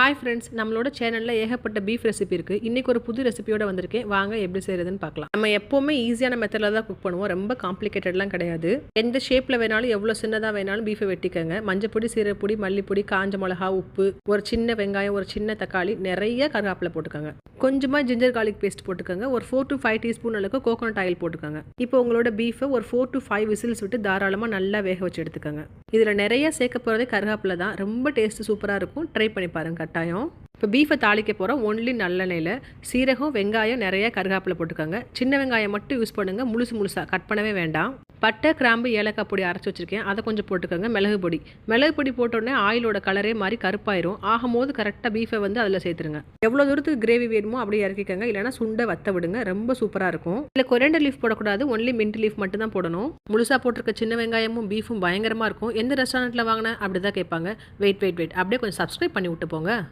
Hi friends, நம்மளோட சேனலில் ஏகப்பட்ட பீஃப் ரெசிபி இருக்குது. இன்றைக்கி ஒரு புது ரெசிபியோட வந்திருக்கேன். வாங்க எப்படி செய்கிறதுன்னு பார்க்கலாம். நம்ம எப்போவுமே ஈஸியான மெத்தடில் தான் குக் பண்ணுவோம். ரொம்ப காம்ப்ளிகேட்டட்லாம் கிடையாது. எந்த ஷேப்பில் வேணாலும் எவ்வளோ சின்னதாக வேணாலும் பீஃபை வெட்டிக்கங்க. மஞ்சப்பொடி, சீரகப்பொடி, மல்லிப்பொடி, காஞ்ச மிளகா, உப்பு, ஒரு சின்ன வெங்காயம், ஒரு சின்ன தக்காளி, நிறைய கருவேப்பிலை போட்டுக்கோங்க. கொஞ்சமாக ஜிஞ்சர் கார்லிக் பேஸ்ட் போட்டுக்கோங்க. ஒரு 4 to 5 டீஸ்பூன் அளவுக்கு கோகோனட் ஆயில் போட்டுக்கோங்க. இப்போ உங்களோட பீஃபை ஒரு 4 to 5 விசில்ஸ் விட்டு தாராளமாக நல்லா வேக வச்சு எடுத்துக்கோங்க. இதில் நிறைய சேர்க்க போகிறதே கருவேப்பிலை தான். ரொம்ப டேஸ்ட்டு சூப்பராக இருக்கும். ட்ரை பண்ணி பாருங்கள் கட்டாயம். இப்போ பீஃபை தாளிக்க போகிறோம். ஒன்லி நல்லெண்ணெயில் சீரகம், வெங்காயம், நிறைய கருவேப்பிலை போட்டுக்கோங்க. சின்ன வெங்காயம் மட்டும் யூஸ் பண்ணுங்கள். முழுசாக கட் பண்ணவே வேண்டாம். பட்டை, கிராம்பு, ஏலக்காய் பொடி அரைச்சி வச்சுருக்கேன். அதை கொஞ்சம் போட்டுக்கோங்க. மிளகு பொடி போட்டோடனே ஆயிலோட கலரே மாதிரி கருப்பாயிரும். ஆகும்போது கரெக்டாக பீஃபை அதில் சேர்த்துருங்க. எவ்வளோ தூரத்துக்கு கிரேவி வேணுமோ அப்படியே இறக்கிக்கோங்க. இல்லைனா சுண்டை வத்த விடுங்க. ரொம்ப சூப்பராக இருக்கும். இல்லை கொரியண்டர் லீஃப் போடக்கூடாது. ஒன்லி மின்ட் லீஃப் மட்டும் தான் போடணும். முழுசாக போட்டிருக்க சின்ன வெங்காயமும் பீஃபும் பயங்கரமாக இருக்கும். எந்த ரெஸ்டாரண்ட்டில் வாங்கினேன் அப்படி தான் கேட்பாங்க. வெயிட் அப்படியே கொஞ்சம் சப்ஸ்கிரைப் பண்ணி விட்டு போங்க.